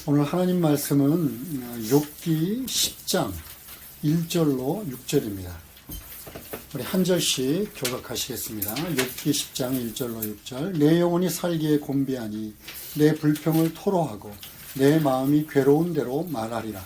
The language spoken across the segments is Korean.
오늘 하나님 말씀은 욥기 10장 1절로 6절입니다. 우리 한 절씩 교독하시겠습니다. 욥기 10장 1절로 6절. 내 영혼이 살기에 곤비하니 내 불평을 토로하고 내 마음이 괴로운 대로 말하리라.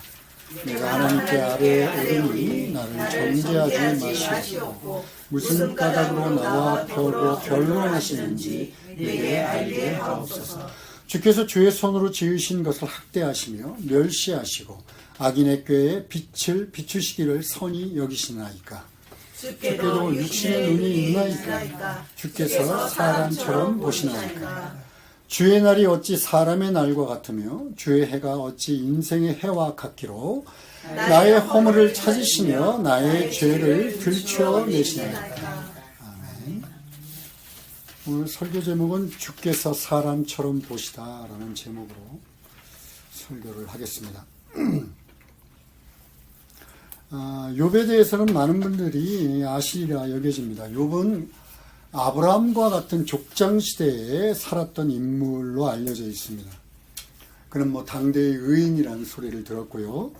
내가 하나님께 아뢰 오르니 나를 정죄하지 마시옵고 무슨 까닭으로 나와 펴고 변론하시는지 내게 알게 하옵소서. 주께서 주의 손으로 지으신 것을 학대하시며 멸시하시고 악인의 꾀에 빛을 비추시기를 선히 여기시나이까. 주께도 육신의 눈이 있나이까. 주께서 사람처럼 보시나이까. 주의 날이 어찌 사람의 날과 같으며 주의 해가 어찌 인생의 해와 같기로 나의 허물을 찾으시며 나의 죄를 들추어내시나이까. 오늘 설교 제목은 주께서 사람처럼 보시다 라는 제목으로 설교를 하겠습니다. 욥에 대해서는 많은 분들이 아시리라 여겨집니다. 욥은 아브라함과 같은 족장시대에 살았던 인물로 알려져 있습니다. 그는 당대의 의인이라는 소리를 들었고요.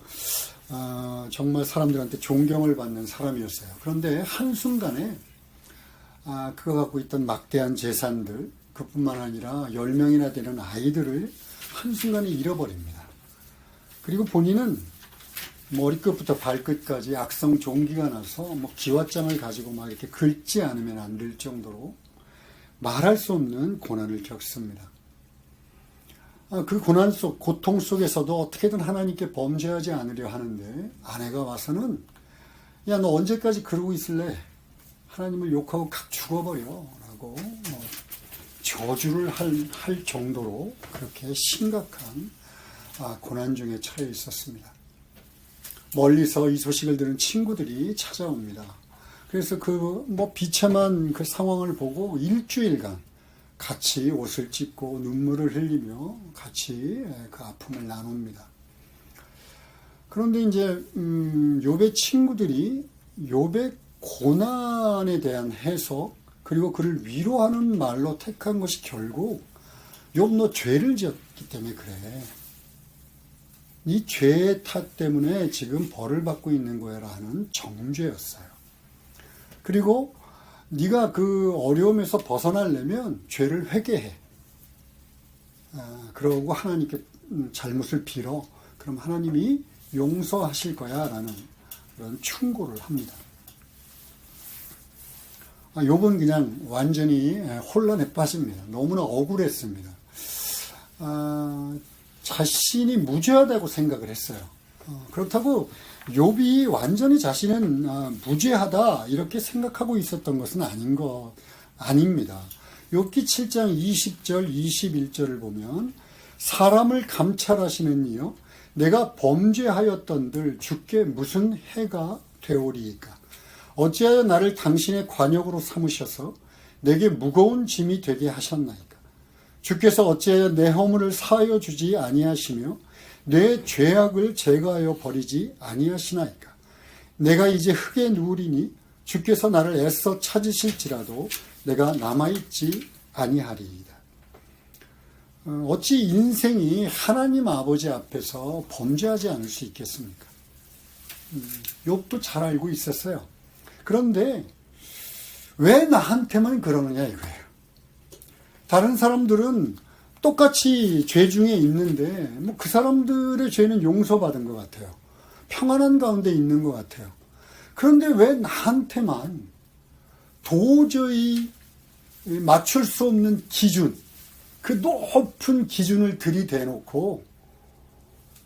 정말 사람들한테 존경을 받는 사람이었어요. 그런데 한순간에 그가 갖고 있던 막대한 재산들, 그뿐만 아니라 10명이나 되는 아이들을 한순간에 잃어버립니다. 그리고 본인은 머리끝부터 발끝까지 악성 종기가 나서 기왓장을 가지고 막 이렇게 긁지 않으면 안 될 정도로 말할 수 없는 고난을 겪습니다. 그 고난 속, 고통 속에서도 어떻게든 하나님께 범죄하지 않으려 하는데 아내가 와서는 야, 너 언제까지 그러고 있을래? 하나님을 욕하고 각 죽어버려 라고 저주를 할 정도로 그렇게 심각한 고난 중에 처해 있었습니다. 멀리서 이 소식을 들은 친구들이 찾아옵니다. 그래서 비참한 그 상황을 보고 일주일간 같이 옷을 찢고 눈물을 흘리며 같이 그 아픔을 나눕니다. 그런데 이제 욥의 친구들이 욥의 고난에 대한 해석 그리고 그를 위로하는 말로 택한 것이 결국 욥 너 죄를 지었기 때문에 그래. 이 죄의 탓 때문에 지금 벌을 받고 있는 거야라 하는 정죄였어요. 그리고 네가 그 어려움에서 벗어나려면 죄를 회개해. 그러고 하나님께 잘못을 빌어. 그럼 하나님이 용서하실 거야 라는 그런 충고를 합니다. 욥은 그냥 완전히 혼란에 빠집니다. 너무나 억울했습니다. 자신이 무죄하다고 생각을 했어요. 그렇다고 욥이 완전히 자신은 무죄하다 이렇게 생각하고 있었던 것은 아닙니다. 욥기 7장 20절 21절을 보면 사람을 감찰하시는 이여 내가 범죄하였던들 주께 무슨 해가 되오리이까. 어찌하여 나를 당신의 관역으로 삼으셔서 내게 무거운 짐이 되게 하셨나이까. 주께서 어찌하여 내 허물을 사하여 주지 아니하시며 내 죄악을 제거하여 버리지 아니하시나이까. 내가 이제 흙에 누우리니 주께서 나를 애써 찾으실지라도 내가 남아있지 아니하리이다. 어찌 인생이 하나님 아버지 앞에서 범죄하지 않을 수 있겠습니까? 욥도 잘 알고 있었어요. 그런데 왜 나한테만 그러느냐 이거예요. 다른 사람들은 똑같이 죄 중에 있는데 그 사람들의 죄는 용서받은 것 같아요. 평안한 가운데 있는 것 같아요. 그런데 왜 나한테만 도저히 맞출 수 없는 기준, 그 높은 기준을 들이대놓고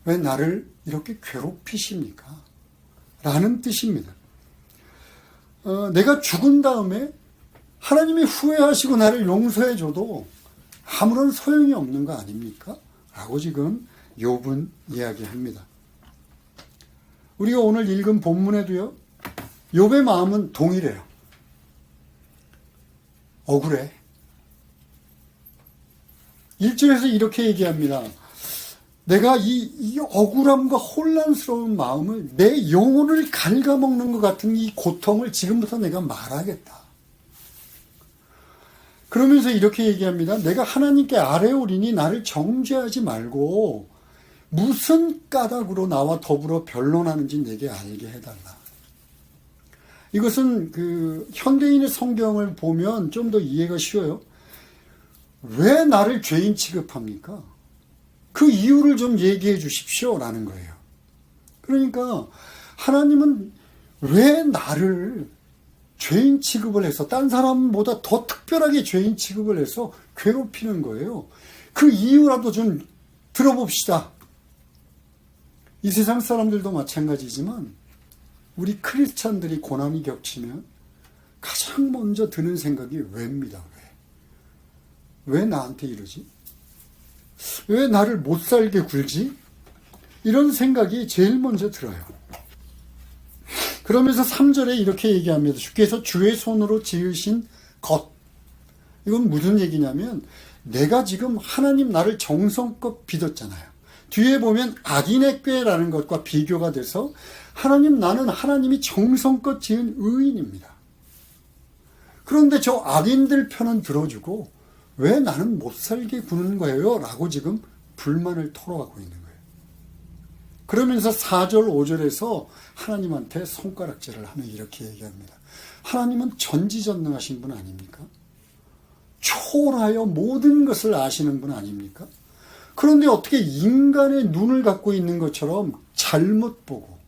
왜 나를 이렇게 괴롭히십니까? 라는 뜻입니다. 내가 죽은 다음에 하나님이 후회하시고 나를 용서해줘도 아무런 소용이 없는 거 아닙니까? 라고 지금 욥은 이야기합니다. 우리가 오늘 읽은 본문에도요, 욥의 마음은 동일해요. 억울해. 1절에서 이렇게 얘기합니다. 내가 이 억울함과 혼란스러운 마음을 내 영혼을 갉아먹는 것 같은 이 고통을 지금부터 내가 말하겠다. 그러면서 이렇게 얘기합니다. 내가 하나님께 아뢰오리니 나를 정죄하지 말고 무슨 까닭으로 나와 더불어 변론하는지 내게 알게 해달라. 이것은 그 현대인의 성경을 보면 좀 더 이해가 쉬워요. 왜 나를 죄인 취급합니까? 그 이유를 좀 얘기해 주십시오라는 거예요. 그러니까 하나님은 왜 나를 죄인 취급을 해서 딴 사람보다 더 특별하게 죄인 취급을 해서 괴롭히는 거예요. 그 이유라도 좀 들어봅시다. 이 세상 사람들도 마찬가지지만 우리 크리스찬들이 고난이 겹치면 가장 먼저 드는 생각이 왜입니다. 왜 나한테 이러지? 왜 나를 못 살게 굴지? 이런 생각이 제일 먼저 들어요. 그러면서 3절에 이렇게 얘기합니다. 주께서 주의 손으로 지으신 것. 이건 무슨 얘기냐면 내가 지금 하나님 나를 정성껏 빚었잖아요. 뒤에 보면 악인의 꾀라는 것과 비교가 돼서 하나님 나는 하나님이 정성껏 지은 의인입니다. 그런데 저 악인들 편은 들어주고 왜 나는 못 살게 구는 거예요? 라고 지금 불만을 토로하고 있는 거예요. 그러면서 4절, 5절에서 하나님한테 손가락질을 하며 이렇게 얘기합니다. 하나님은 전지전능하신 분 아닙니까? 초월하여 모든 것을 아시는 분 아닙니까? 그런데 어떻게 인간의 눈을 갖고 있는 것처럼 잘못 보고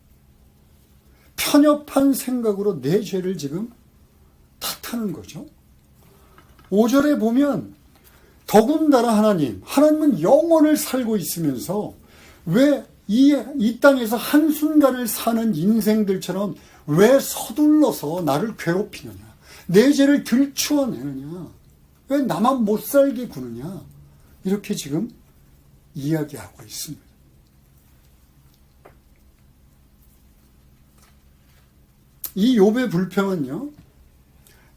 편협한 생각으로 내 죄를 지금 탓하는 거죠. 5절에 보면 더군다나 하나님은 영원을 살고 있으면서 왜 이 땅에서 한순간을 사는 인생들처럼 왜 서둘러서 나를 괴롭히느냐, 내 죄를 들추어내느냐, 왜 나만 못 살게 구느냐, 이렇게 지금 이야기하고 있습니다. 이 욥의 불평은요,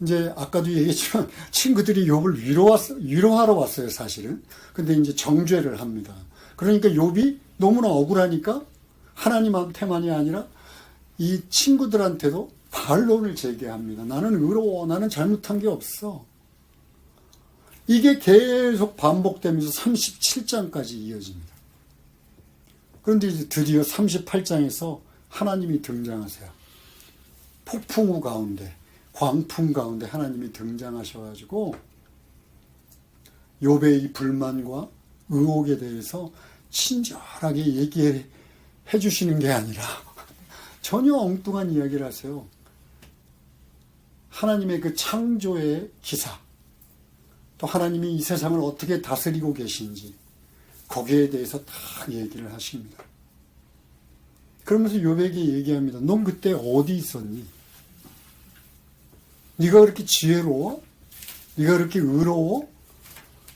이제 아까도 얘기했지만 친구들이 욥을 위로하러 왔어요, 사실은. 근데 이제 정죄를 합니다. 그러니까 욥이 너무나 억울하니까 하나님한테만이 아니라 이 친구들한테도 반론을 제기합니다. 나는 의로워. 나는 잘못한 게 없어. 이게 계속 반복되면서 37장까지 이어집니다. 그런데 이제 드디어 38장에서 하나님이 등장하세요. 폭풍우 가운데, 광풍 가운데 하나님이 등장하셔가지고 욥의 이 불만과 의혹에 대해서 친절하게 얘기해 주시는 게 아니라 전혀 엉뚱한 이야기를 하세요. 하나님의 그 창조의 기사, 또 하나님이 이 세상을 어떻게 다스리고 계신지 거기에 대해서 다 얘기를 하십니다. 그러면서 욥에게 얘기합니다. 넌 그때 어디 있었니? 네가 그렇게 지혜로워? 네가 그렇게 의로워?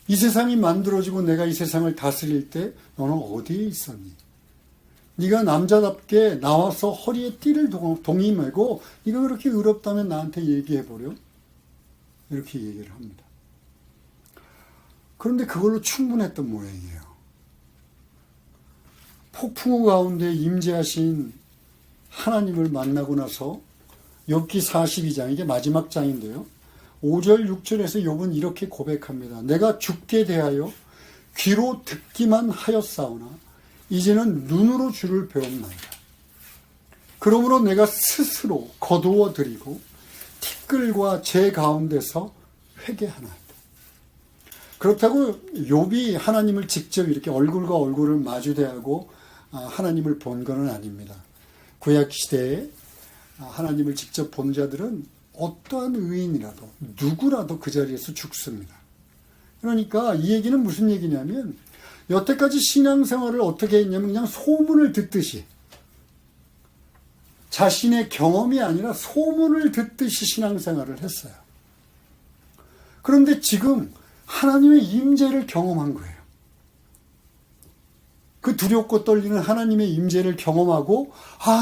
이 세상이 만들어지고 내가 이 세상을 다스릴 때 너는 어디에 있었니? 네가 남자답게 나와서 허리에 띠를 동이 매고 네가 그렇게 의롭다면 나한테 얘기해보려? 이렇게 얘기를 합니다. 그런데 그걸로 충분했던 모양이에요. 폭풍우 가운데 임재하신 하나님을 만나고 나서 욥기 42장, 이게 마지막 장인데요. 5절, 6절에서 욥은 이렇게 고백합니다. 내가 죽게 대하여 귀로 듣기만 하였사오나 이제는 눈으로 주를 배웠나이다. 그러므로 내가 스스로 거두어 드리고 티끌과 제 가운데서 회개하나이다. 그렇다고 욥이 하나님을 직접 이렇게 얼굴과 얼굴을 마주대하고 하나님을 본 것은 아닙니다. 구약 시대에 하나님을 직접 본 자들은 어떠한 의인이라도 누구라도 그 자리에서 죽습니다. 그러니까 이 얘기는 무슨 얘기냐면 여태까지 신앙생활을 어떻게 했냐면 그냥 소문을 듣듯이 자신의 경험이 아니라 소문을 듣듯이 신앙생활을 했어요. 그런데 지금 하나님의 임재를 경험한 거예요. 그 두렵고 떨리는 하나님의 임재를 경험하고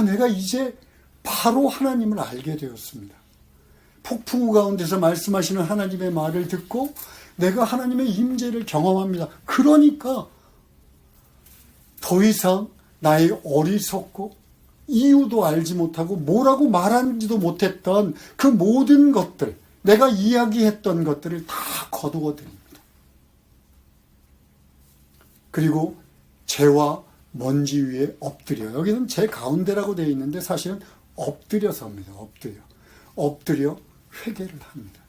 내가 이제 바로 하나님을 알게 되었습니다. 폭풍우 가운데서 말씀하시는 하나님의 말을 듣고 내가 하나님의 임재를 경험합니다. 그러니까 더 이상 나의 어리석고 이유도 알지 못하고 뭐라고 말하는지도 못했던 그 모든 것들, 내가 이야기했던 것들을 다 거두어 드립니다. 그리고 죄와 먼지 위에 엎드려. 여기는 제 가운데라고 되어 있는데 사실은 엎드려서 합니다. 엎드려 회개를 합니다.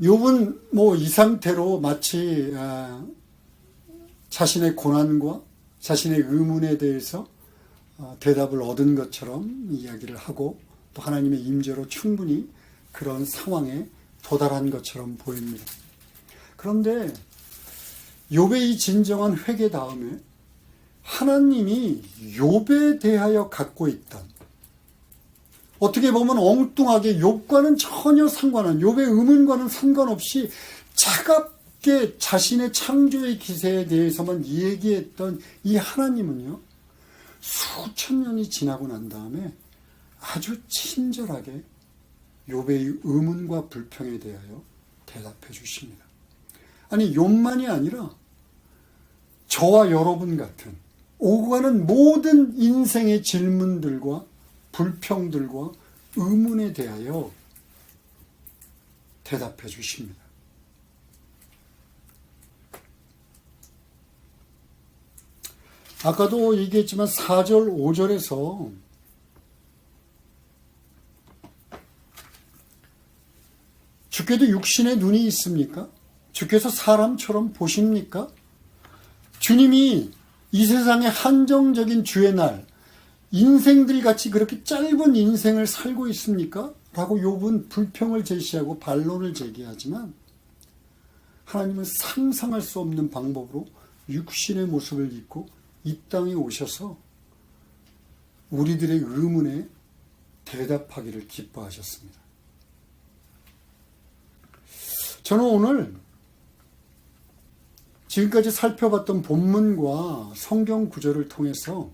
욥은 이 상태로 마치 자신의 고난과 자신의 의문에 대해서 대답을 얻은 것처럼 이야기를 하고 또 하나님의 임재로 충분히 그런 상황에 도달한 것처럼 보입니다. 그런데 욥의 이 진정한 회개 다음에 하나님이 욥에 대하여 갖고 있던, 어떻게 보면 엉뚱하게 욥과는 전혀 욥의 의문과는 상관없이 차갑게 자신의 창조의 기세에 대해서만 얘기했던 이 하나님은요, 수천 년이 지나고 난 다음에 아주 친절하게 욥의 의문과 불평에 대하여 대답해 주십니다. 아니, 욥만이 아니라 저와 여러분 같은 오고 가는 모든 인생의 질문들과 불평들과 의문에 대하여 대답해 주십니다. 아까도 얘기했지만 4절, 5절에서 주께도 육신의 눈이 있습니까? 주께서 사람처럼 보십니까? 주님이 이 세상의 한정적인 주의 날, 인생들 같이 그렇게 짧은 인생을 살고 있습니까? 라고 욥은 불평을 제시하고 반론을 제기하지만 하나님은 상상할 수 없는 방법으로 육신의 모습을 입고 이 땅에 오셔서 우리들의 의문에 대답하기를 기뻐하셨습니다. 저는 오늘 지금까지 살펴봤던 본문과 성경 구절을 통해서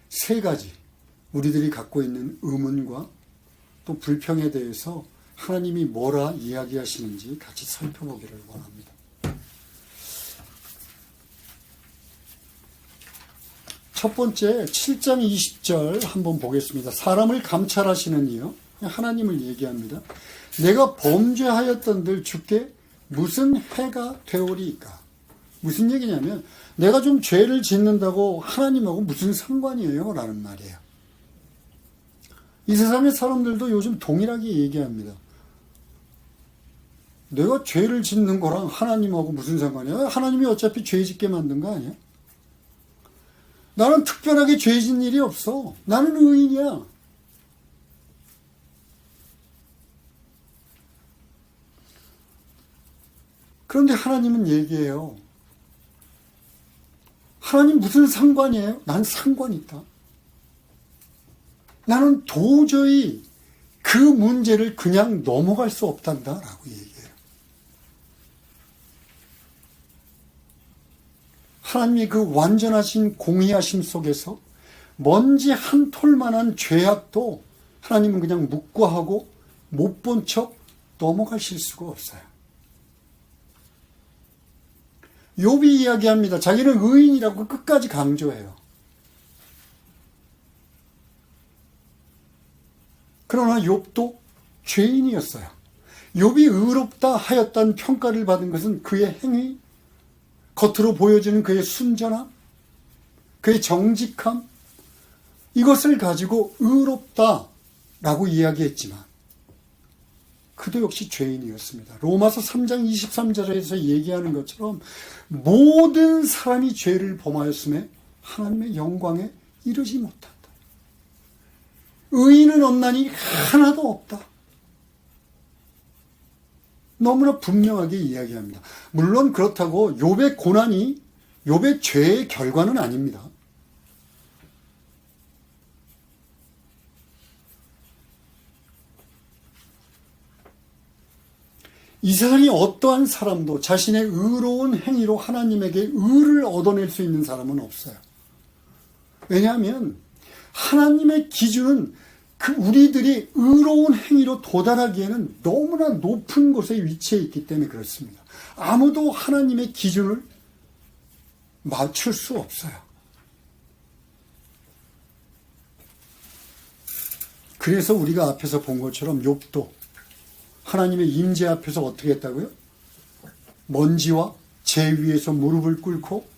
세 가지 우리들이 갖고 있는 의문과 또 불평에 대해서 하나님이 뭐라 이야기하시는지 같이 살펴보기를 원합니다. 첫 번째 7장 20절 한번 보겠습니다. 사람을 감찰하시는 이요, 하나님을 얘기합니다. 내가 범죄하였던들 주께 무슨 해가 되오리이까? 무슨 얘기냐면 내가 좀 죄를 짓는다고 하나님하고 무슨 상관이에요? 라는 말이에요. 이 세상의 사람들도 요즘 동일하게 얘기합니다. 내가 죄를 짓는 거랑 하나님하고 무슨 상관이야? 하나님이 어차피 죄 짓게 만든 거 아니야? 나는 특별하게 죄 짓는 일이 없어. 나는 의인이야. 그런데 하나님은 얘기해요. 하나님 무슨 상관이에요? 난 상관이 있다. 나는 도저히 그 문제를 그냥 넘어갈 수 없단다 라고 얘기해요. 하나님의 그 완전하신 공의하심 속에서 먼지 한 톨만한 죄악도 하나님은 그냥 묵과하고 못 본 척 넘어가실 수가 없어요. 욥이 이야기합니다. 자기는 의인이라고 끝까지 강조해요. 그러나 욥도 죄인이었어요. 욥이 의롭다 하였다는 평가를 받은 것은 그의 행위, 겉으로 보여지는 그의 순전함, 그의 정직함, 이것을 가지고 의롭다라고 이야기했지만 그도 역시 죄인이었습니다. 로마서 3장 23절에서 얘기하는 것처럼 모든 사람이 죄를 범하였음에 하나님의 영광에 이르지 못한다. 의인은 없나니 하나도 없다. 너무나 분명하게 이야기합니다. 물론 그렇다고 욥의 고난이 욥의 죄의 결과는 아닙니다. 이 세상에 어떠한 사람도 자신의 의로운 행위로 하나님에게 의를 얻어낼 수 있는 사람은 없어요. 왜냐하면 하나님의 기준은 우리들이 의로운 행위로 도달하기에는 너무나 높은 곳에 위치해 있기 때문에 그렇습니다. 아무도 하나님의 기준을 맞출 수 없어요. 그래서 우리가 앞에서 본 것처럼 욥도 하나님의 임재 앞에서 어떻게 했다고요? 먼지와 재 위에서 무릎을 꿇고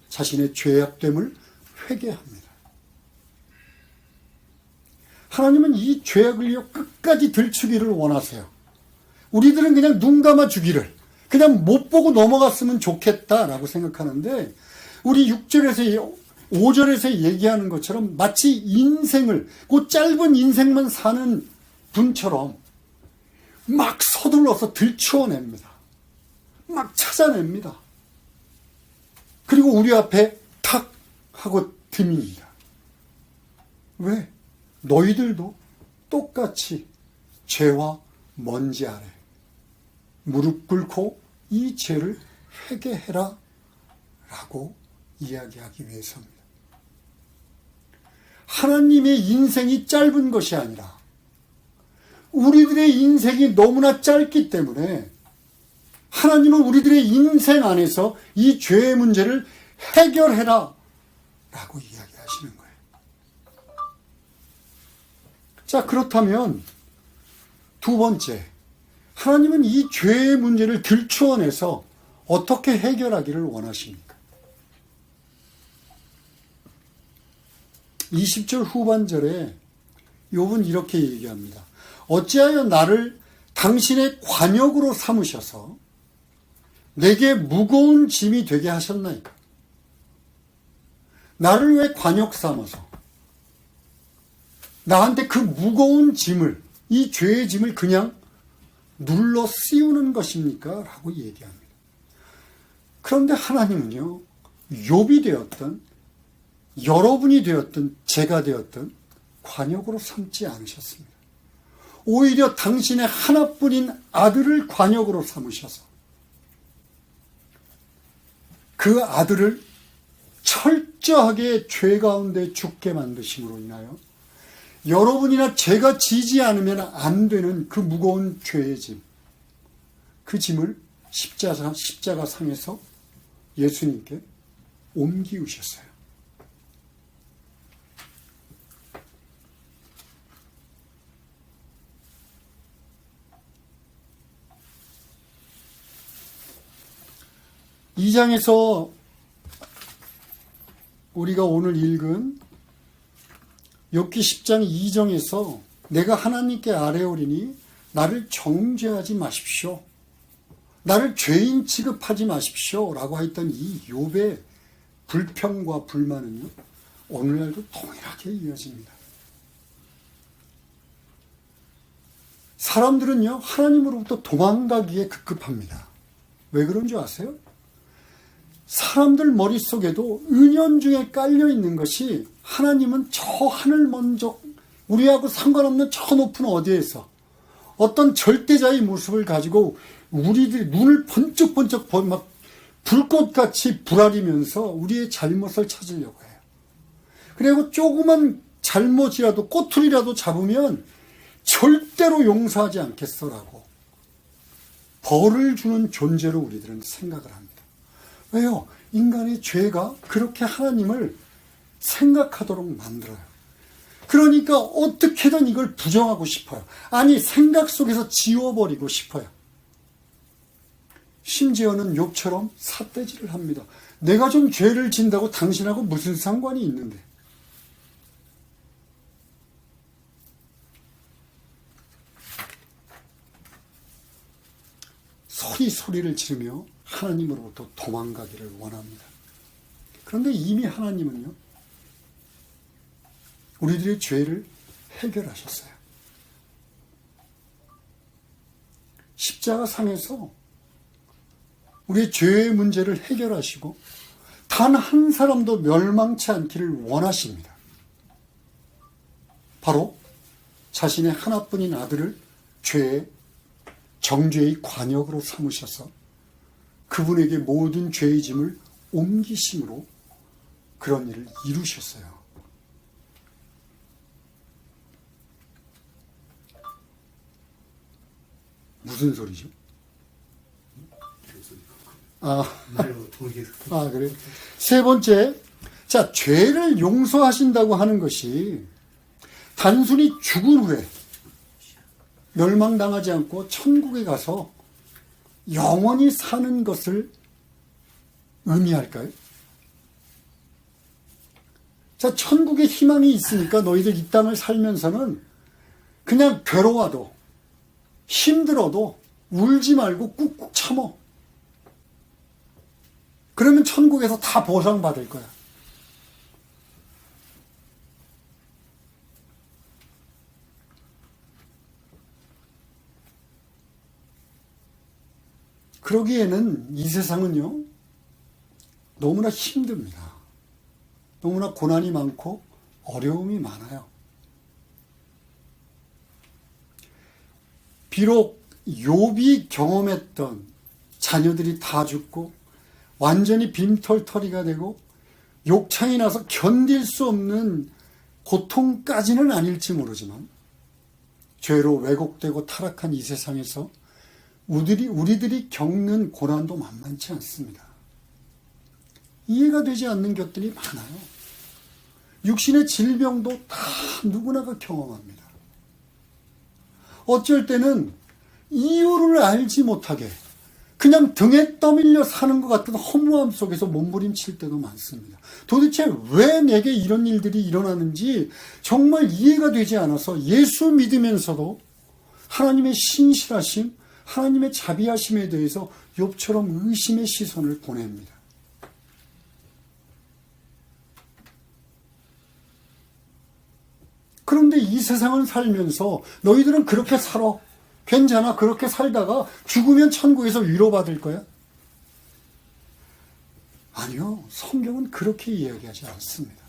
자신의 죄악됨을 회개합니다. 하나님은 이 죄악을 끝까지 들추기를 원하세요. 우리들은 그냥 눈 감아 주기를, 그냥 못 보고 넘어갔으면 좋겠다라고 생각하는데, 우리 6절에서 5절에서 얘기하는 것처럼 마치 인생을, 그 짧은 인생만 사는 분처럼 막 서둘러서 들추어냅니다. 막 찾아냅니다. 그리고 우리 앞에 탁 하고 듭니다. 왜? 너희들도 똑같이 죄와 먼지 아래 무릎 꿇고 이 죄를 회개해라 라고 이야기하기 위해서입니다. 하나님의 인생이 짧은 것이 아니라 우리들의 인생이 너무나 짧기 때문에 하나님은 우리들의 인생 안에서 이 죄의 문제를 해결해라 라고 이야기하시는 거예요. 자, 그렇다면 두 번째, 하나님은 이 죄의 문제를 들추어내서 어떻게 해결하기를 원하십니까? 20절 후반절에 욥은 이렇게 얘기합니다. 어찌하여 나를 당신의 관역으로 삼으셔서 내게 무거운 짐이 되게 하셨나이까? 나를 왜 관역 삼아서 나한테 그 무거운 짐을, 이 죄의 짐을 그냥 눌러 씌우는 것입니까? 라고 얘기합니다. 그런데 하나님은요, 욥이 되었든 여러분이 되었든 제가 되었든 관역으로 삼지 않으셨습니다. 오히려 당신의 하나뿐인 아들을 관역으로 삼으셔서 그 아들을 철저하게 죄 가운데 죽게 만드심으로 인하여 여러분이나 제가 지지 않으면 안 되는 그 무거운 죄의 짐, 그 짐을 십자가 상에서 예수님께 옮기우셨어요. 이 장에서 우리가 오늘 읽은 욥기 10장 2절에서 내가 하나님께 아뢰오리니 나를 정죄하지 마십시오. 나를 죄인 취급하지 마십시오. 라고 했던 이 욥의 불평과 불만은요, 오늘날도 동일하게 이어집니다. 사람들은요, 하나님으로부터 도망가기에 급급합니다. 왜 그런 줄 아세요? 사람들 머릿속에도 은연중에 깔려있는 것이 하나님은 저 하늘 먼저 우리하고 상관없는 저 높은 어디에서 어떤 절대자의 모습을 가지고 우리들이 눈을 번쩍번쩍 막 불꽃같이 불아리면서 우리의 잘못을 찾으려고 해요. 그리고 조그만 잘못이라도 꼬투리라도 잡으면 절대로 용서하지 않겠어라고 벌을 주는 존재로 우리들은 생각을 합니다. 왜요? 인간의 죄가 그렇게 하나님을 생각하도록 만들어요. 그러니까 어떻게든 이걸 부정하고 싶어요. 아니, 생각 속에서 지워버리고 싶어요. 심지어는 욥처럼 삿대질을 합니다. 내가 좀 죄를 진다고 당신하고 무슨 상관이 있는데. 소리를 지르며 하나님으로부터 도망가기를 원합니다. 그런데 이미 하나님은요, 우리들의 죄를 해결하셨어요. 십자가 상에서 우리의 죄의 문제를 해결하시고 단 한 사람도 멸망치 않기를 원하십니다. 바로 자신의 하나뿐인 아들을 정죄의 관역으로 삼으셔서 그분에게 모든 죄의 짐을 옮기심으로 그런 일을 이루셨어요. 무슨 소리죠? 그래. 세 번째, 자, 죄를 용서하신다고 하는 것이 단순히 죽은 후에 멸망당하지 않고 천국에 가서 영원히 사는 것을 의미할까요? 자, 천국에 희망이 있으니까 너희들 이 땅을 살면서는 그냥 괴로워도 힘들어도 울지 말고 꾹꾹 참어. 그러면 천국에서 다 보상받을 거야. 그러기에는 이 세상은요, 너무나 힘듭니다. 너무나 고난이 많고 어려움이 많아요. 비록 욥이 경험했던 자녀들이 다 죽고 완전히 빈털터리가 되고 욕창이 나서 견딜 수 없는 고통까지는 아닐지 모르지만 죄로 왜곡되고 타락한 이 세상에서 우리들이 겪는 고난도 만만치 않습니다. 이해가 되지 않는 것들이 많아요. 육신의 질병도 다 누구나가 경험합니다. 어쩔 때는 이유를 알지 못하게 그냥 등에 떠밀려 사는 것 같은 허무함 속에서 몸부림칠 때도 많습니다. 도대체 왜 내게 이런 일들이 일어나는지 정말 이해가 되지 않아서 예수 믿으면서도 하나님의 신실하심, 하나님의 자비하심에 대해서 욥처럼 의심의 시선을 보냅니다. 그런데 이 세상을 살면서 너희들은 그렇게 살아. 괜찮아. 그렇게 살다가 죽으면 천국에서 위로받을 거야? 아니요. 성경은 그렇게 이야기하지 않습니다.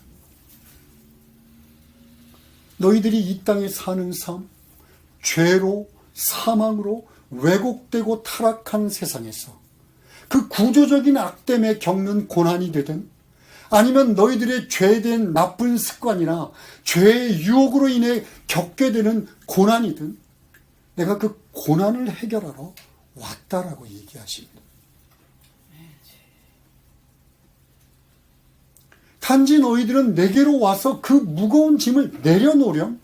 너희들이 이 땅에 사는 삶, 죄로, 사망으로 왜곡되고 타락한 세상에서 그 구조적인 악 때문에 겪는 고난이 되든 아니면 너희들의 죄된 나쁜 습관이나 죄의 유혹으로 인해 겪게 되는 고난이든 내가 그 고난을 해결하러 왔다라고 얘기하십니다. 단지 너희들은 내게로 와서 그 무거운 짐을 내려놓으렴.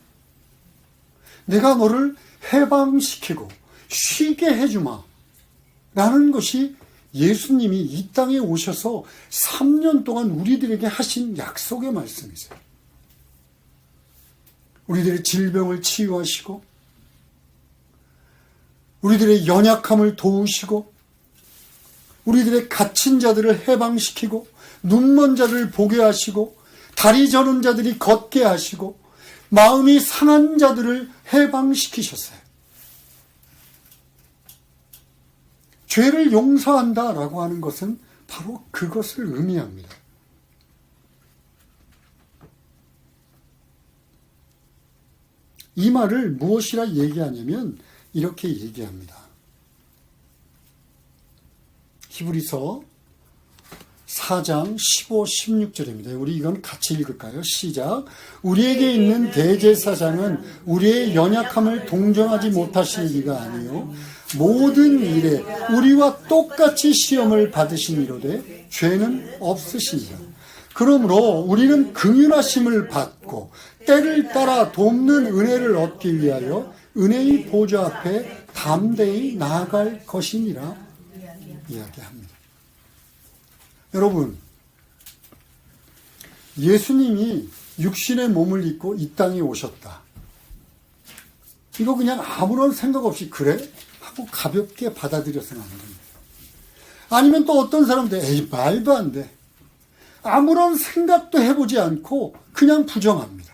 내가 너를 해방시키고 쉬게 해주마. 라는 것이 예수님이 이 땅에 오셔서 3년 동안 우리들에게 하신 약속의 말씀이세요. 우리들의 질병을 치유하시고 우리들의 연약함을 도우시고 우리들의 갇힌 자들을 해방시키고 눈먼 자들을 보게 하시고 다리 저는 자들이 걷게 하시고 마음이 상한 자들을 해방시키셨어요. 죄를 용서한다라고 하는 것은 바로 그것을 의미합니다. 이 말을 무엇이라 얘기하냐면 이렇게 얘기합니다. 히브리서 4장 15, 16절입니다. 우리 이건 같이 읽을까요? 시작. 우리에게 있는 대제사장은 우리의 연약함을 동정하지 못하실 리가 아니요 모든 일에 우리와 똑같이 시험을 받으시니로되 죄는 없으시니라. 그러므로 우리는 긍휼하심을 받고 때를 따라 돕는 은혜를 얻기 위하여 은혜의 보좌 앞에 담대히 나아갈 것이니라 이야기합니다. 여러분, 예수님이 육신의 몸을 입고 이 땅에 오셨다. 이거 그냥 아무런 생각 없이 그래? 하고 가볍게 받아들여서는 안 됩니다. 아니면 또 어떤 사람들 에이 말도 안 돼. 아무런 생각도 해보지 않고 그냥 부정합니다.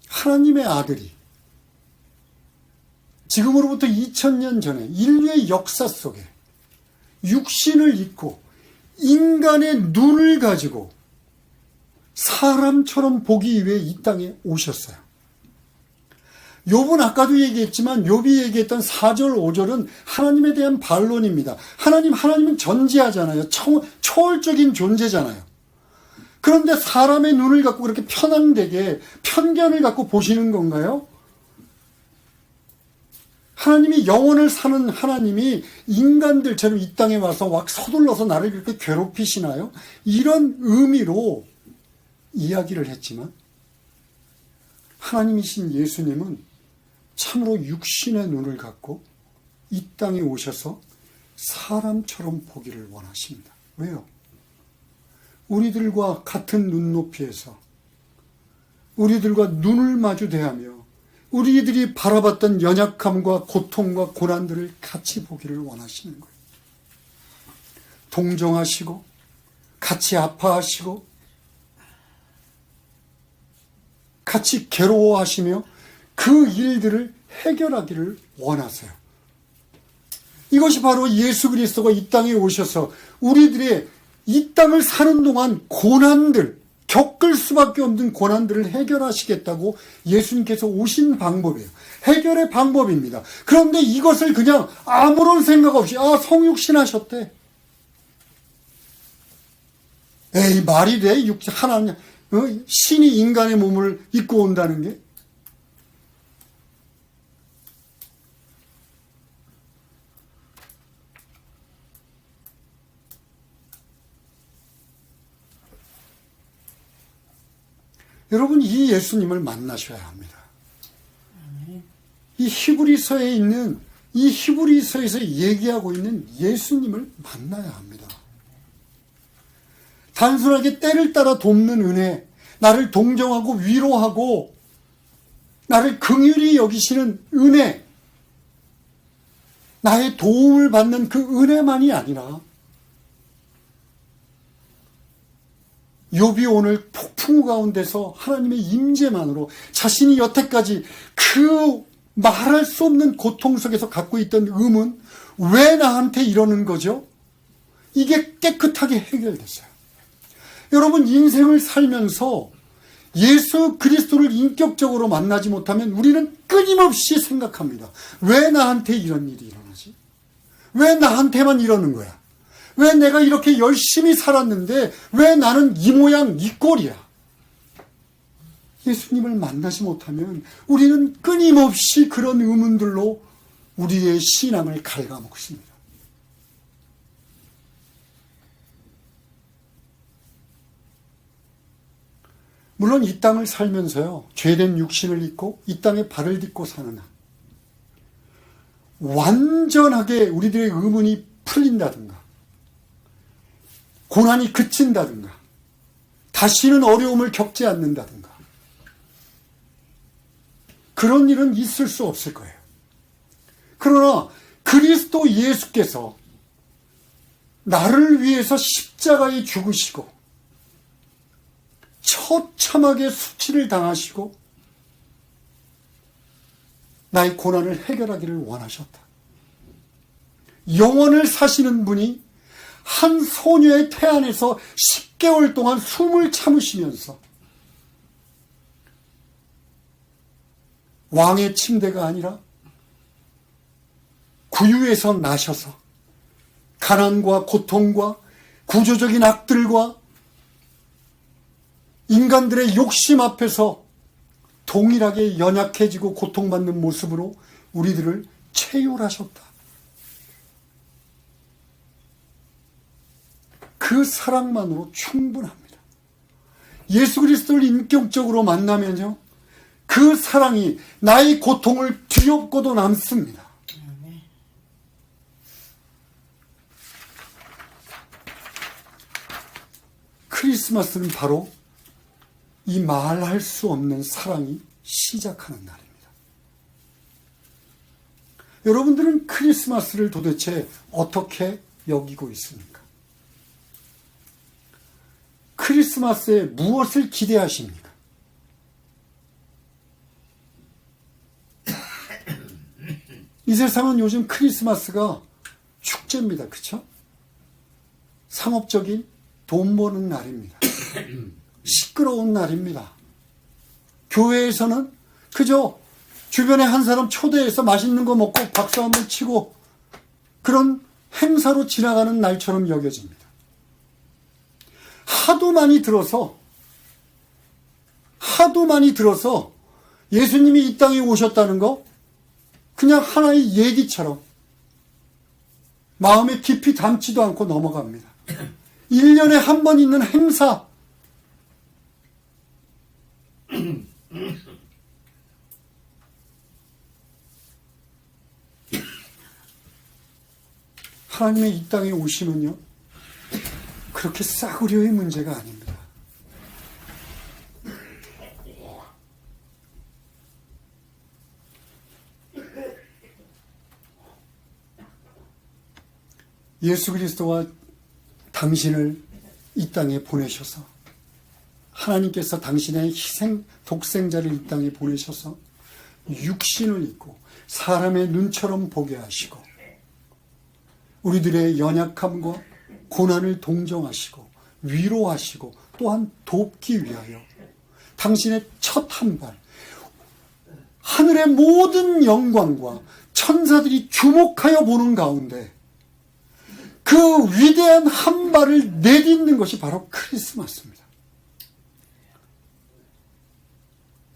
하나님의 아들이 지금으로부터 2000년 전에 인류의 역사 속에 육신을 입고 인간의 눈을 가지고 사람처럼 보기 위해 이 땅에 오셨어요. 욥은 아까도 얘기했지만 욥이 얘기했던 4절 5절은 하나님에 대한 반론입니다. 하나님은 전지하잖아요. 초월적인 존재잖아요. 그런데 사람의 눈을 갖고 그렇게 편향되게 편견을 갖고 보시는 건가요? 하나님이 영원을 사는 하나님이 인간들처럼 이 땅에 와서 막 서둘러서 나를 그렇게 괴롭히시나요? 이런 의미로 이야기를 했지만 하나님이신 예수님은 참으로 육신의 눈을 갖고 이 땅에 오셔서 사람처럼 보기를 원하십니다. 왜요? 우리들과 같은 눈높이에서 우리들과 눈을 마주 대하며 우리들이 바라봤던 연약함과 고통과 고난들을 같이 보기를 원하시는 거예요. 동정하시고 같이 아파하시고 같이 괴로워하시며 그 일들을 해결하기를 원하세요. 이것이 바로 예수 그리스도가 이 땅에 오셔서 우리들의 이 땅을 사는 동안 고난들, 겪을 수밖에 없는 고난들을 해결하시겠다고 예수님께서 오신 방법이에요. 해결의 방법입니다. 그런데 이것을 그냥 아무런 생각 없이 성육신 하셨대. 에이, 말이 돼? 하나님, 신이 인간의 몸을 입고 온다는 게? 여러분, 이 예수님을 만나셔야 합니다. 이 히브리서에 있는, 이 히브리서에서 얘기하고 있는 예수님을 만나야 합니다. 단순하게 때를 따라 돕는 은혜, 나를 동정하고 위로하고 나를 긍휼히 여기시는 은혜, 나의 도움을 받는 그 은혜만이 아니라 욥이 오늘 폭풍 가운데서 하나님의 임재만으로 자신이 여태까지 그 말할 수 없는 고통 속에서 갖고 있던 의문, 왜 나한테 이러는 거죠? 이게 깨끗하게 해결됐어요. 여러분, 인생을 살면서 예수 그리스도를 인격적으로 만나지 못하면 우리는 끊임없이 생각합니다. 왜 나한테 이런 일이 일어나지? 왜 나한테만 이러는 거야? 왜 내가 이렇게 열심히 살았는데 왜 나는 이 모양 이 꼴이야? 예수님을 만나지 못하면 우리는 끊임없이 그런 의문들로 우리의 신앙을 갉아먹습니다. 물론 이 땅을 살면서요, 죄된 육신을 입고 이 땅에 발을 딛고 사는 한 완전하게 우리들의 의문이 풀린다든가 고난이 그친다든가 다시는 어려움을 겪지 않는다든가 그런 일은 있을 수 없을 거예요. 그러나 그리스도 예수께서 나를 위해서 십자가에 죽으시고 처참하게 수치를 당하시고 나의 고난을 해결하기를 원하셨다. 영원을 사시는 분이 한 소녀의 태 안에서 10개월 동안 숨을 참으시면서 왕의 침대가 아니라 구유에서 나셔서 가난과 고통과 구조적인 악들과 인간들의 욕심 앞에서 동일하게 연약해지고 고통받는 모습으로 우리들을 체휼하셨다. 그 사랑만으로 충분합니다. 예수 그리스도를 인격적으로 만나면요, 그 사랑이 나의 고통을 뒤엎고도 남습니다. 크리스마스는 바로 이 말할 수 없는 사랑이 시작하는 날입니다. 여러분들은 크리스마스를 도대체 어떻게 여기고 있습니까? 크리스마스에 무엇을 기대하십니까? 이 세상은 요즘 크리스마스가 축제입니다. 그렇죠? 상업적인 돈 버는 날입니다. 시끄러운 날입니다. 교회에서는 그저 주변에 한 사람 초대해서 맛있는 거 먹고 박수 한번 치고 그런 행사로 지나가는 날처럼 여겨집니다. 하도 많이 들어서 예수님이 이 땅에 오셨다는 거, 그냥 하나의 얘기처럼 마음에 깊이 담지도 않고 넘어갑니다. 1년에 한 번 있는 행사. 하나님의 이 땅에 오시면요, 그렇게 싸구려의 문제가 아닙니다. 예수 그리스도와 당신을 이 땅에 보내셔서, 하나님께서 당신의 희생 독생자를 이 땅에 보내셔서 육신을 입고 사람의 눈처럼 보게 하시고 우리들의 연약함과 고난을 동정하시고 위로하시고 또한 돕기 위하여 당신의 첫 한 발, 하늘의 모든 영광과 천사들이 주목하여 보는 가운데 그 위대한 한 발을 내딛는 것이 바로 크리스마스입니다.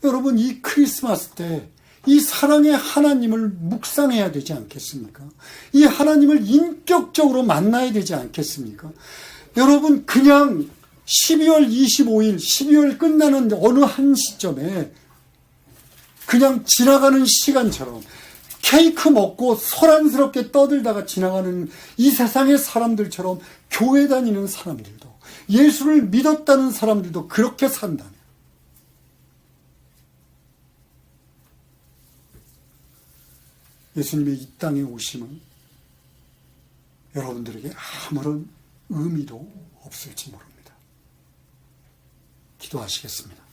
여러분, 이 크리스마스 때 이 사랑의 하나님을 묵상해야 되지 않겠습니까? 이 하나님을 인격적으로 만나야 되지 않겠습니까? 여러분, 그냥 12월 25일, 12월 끝나는 어느 한 시점에 그냥 지나가는 시간처럼 케이크 먹고 소란스럽게 떠들다가 지나가는 이 세상의 사람들처럼 교회 다니는 사람들도, 예수를 믿었다는 사람들도 그렇게 산다면 예수님의 이 땅에 오심은 여러분들에게 아무런 의미도 없을지 모릅니다. 기도하시겠습니다.